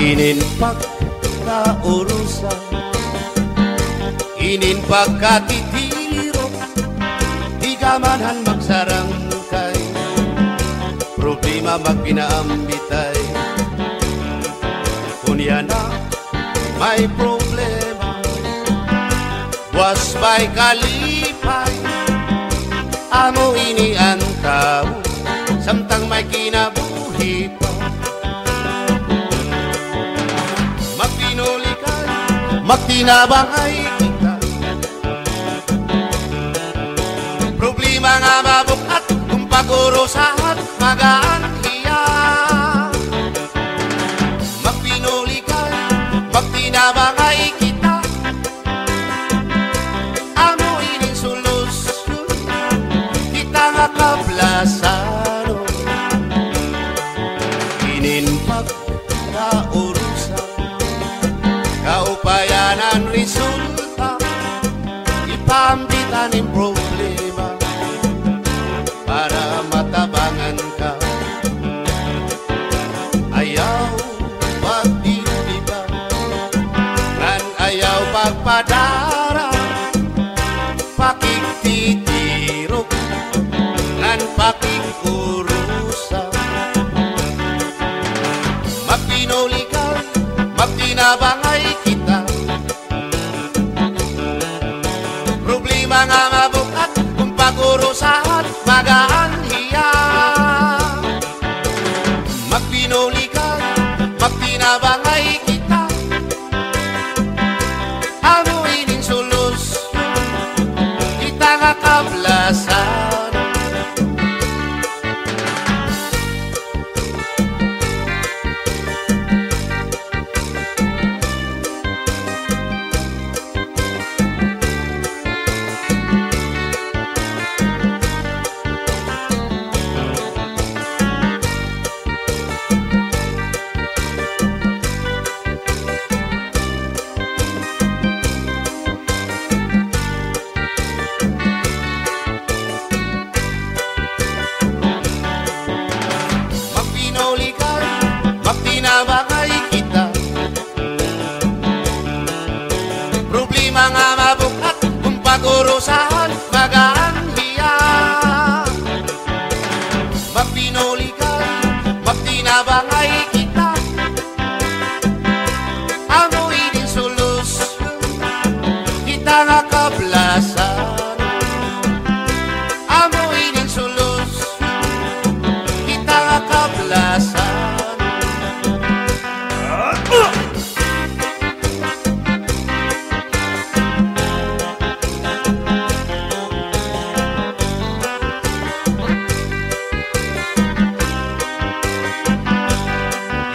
Inin pagkaurusan, inin pagkatitiro, di gamanan magsarangkay, problema magpinaambitay. Kunya na may problema, was by kalipay, amo ini ang tao, samtang may kinabuhi pa. Magpinulikan, magtinabangay kita, problema nga mabukat, kung pagurusahan magaan hiya. Magpinulikan, magtinabangay kita, amo ining solusyon, kita nga kablasano. Inin pagkaurusan, kaupayanan resulta, ipambitan ng problema para matabangan ka. Ayaw pagdidiba, nan ayaw pagpadara, pakiktitirok, nan pakikurusa. Magpinulikan, magtinabangay kita, problema nga mabukat, kung pagurusahan magaan hiya. Magpinulikan, magtinabangay kita, amo ining solusyon, kita nga kablasan. Magtinabangay kita, problema nga mabukat, kung pagurusahan magaan hiya. Magpinulikan, magtinabangay kita, amo ining solusyon, kita nga kablasan. Amo ining solusyon, kita nga kablasan.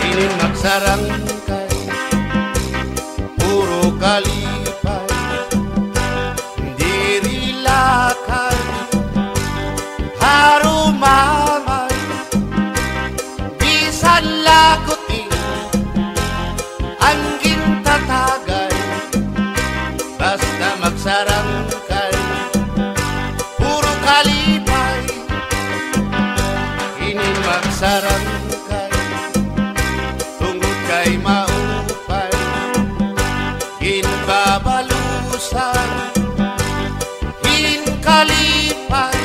Inin magsarangkay, puro kalipay, diri lakay, harumamay, bisan lakotin, anggin tatagay, basta magsarangkay, puro kalipay, inin magsarangkay, tungod kay maupay, ginbabalusan, kalipay,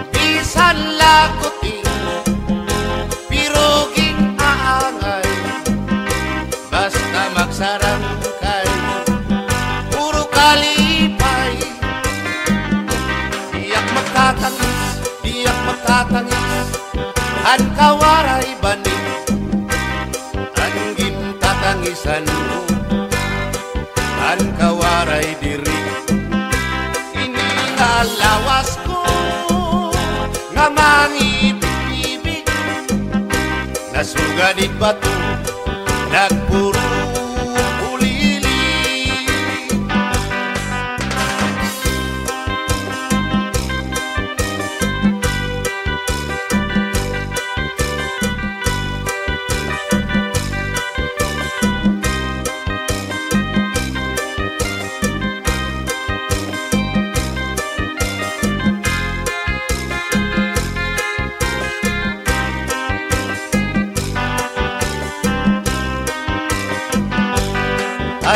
bisan lakotin, piruging aangay, basta magsarangkay, puro kalipay. Diyak magtatangis, an kawaray banig, anggin tatangisan mo, an kawaray diri. Lawas ko nga mangibig-ibig, nasugadit bato, nagpuro ulili.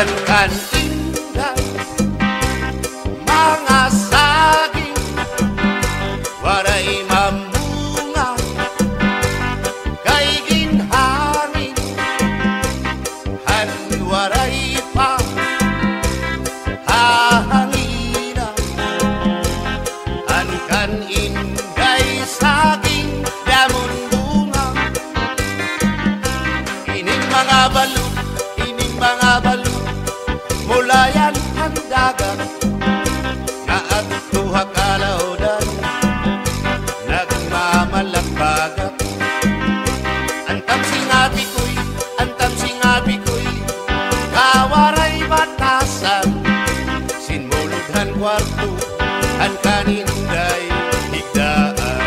Kan indah mga saging waray mamunga kay ginhangin han waray pa hahangina kan inday saging damon bunga ining mga balut mula yan ang dagat na at tuha kalaudan nagmamalakbagat antam singabi ko'y kawaray batasan sinmuludhan kwarto ang kaninday higdaan.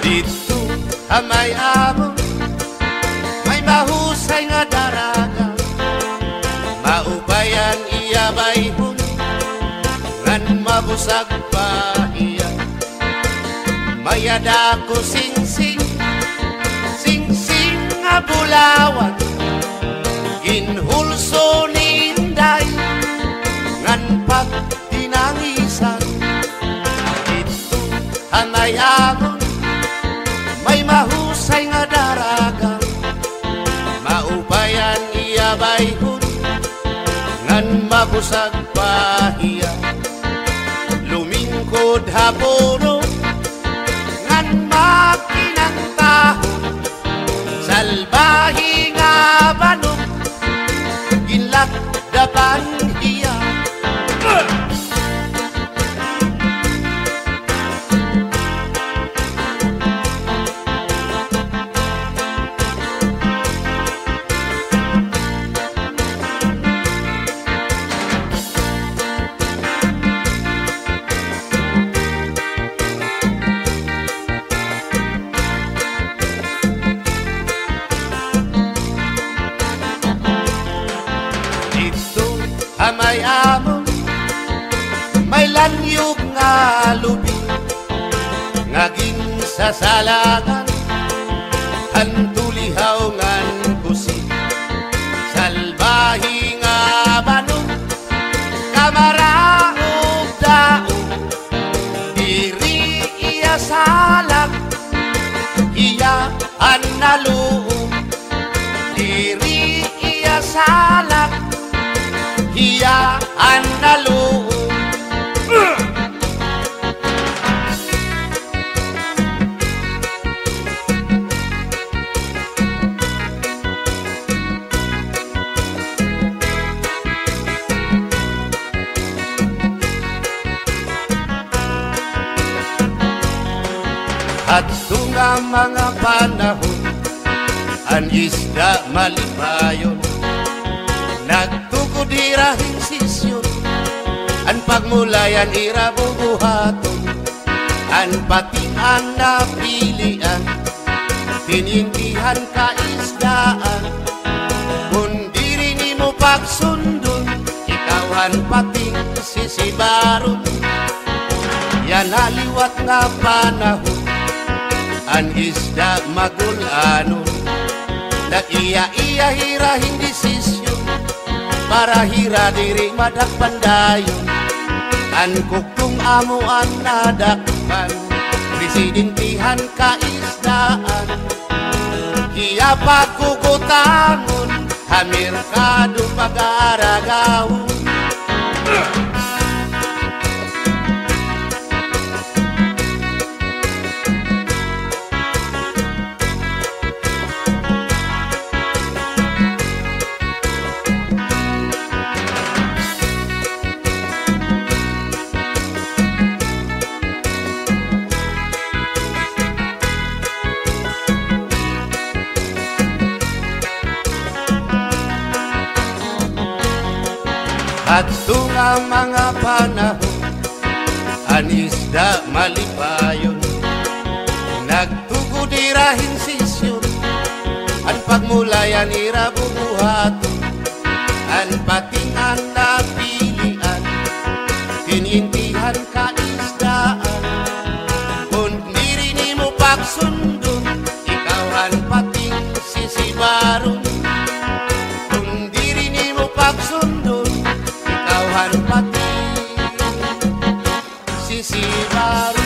Dito may amon, may mahusay nga daraga, maubayan iya bayhon, ngan mabusag pahiya. Mayada ko sing-sing nga bulawan, ginhulso ni Inday, ngan pag tinangisan. Dito may amon, may mahusay nga daraga, maubayan iya bayhon, ngan mabusag pahiya. Lumingkod hapono, ngan makinang tahon, salbahi nga banong, ginlakdapan iya. May amon, may lanyog nga lubi, ngaging sasalangan, antulihaw ngan kusi, salbahi nga banong, kamaraog daog, diri iya salag, iya analuog, diri iya salag, iya analuog. At tunga mga panahon, ang isda malipayon, nagtukod irahing sisyon, ang pagmulayan irabubuhaton, ang patingan na pilian, tinindihan kaisdaan, kung diri nimo pagsundon, ikawan pating sisibaron, yan aliwat nga panahon, ang isda magulanon, nag-iya-iya hirahing desisyon, para hira diri madakpandayon, an kuktong amuan nadakpan, presidentihan kaisdaan, iya pagkukutangon, hamirkado pag-aragawon. Ato nga mga panahon, anisda malipayon, nagtugo dirahin sisyon, ang pagmulayan ira bubuhaton, ang patingan na pilian, kinintihan ka isdaan, kung diri mo pagsundon, ikaw ang pating sisibaron, kung diri mo pagsundon, ikaw ang pating sisibaron.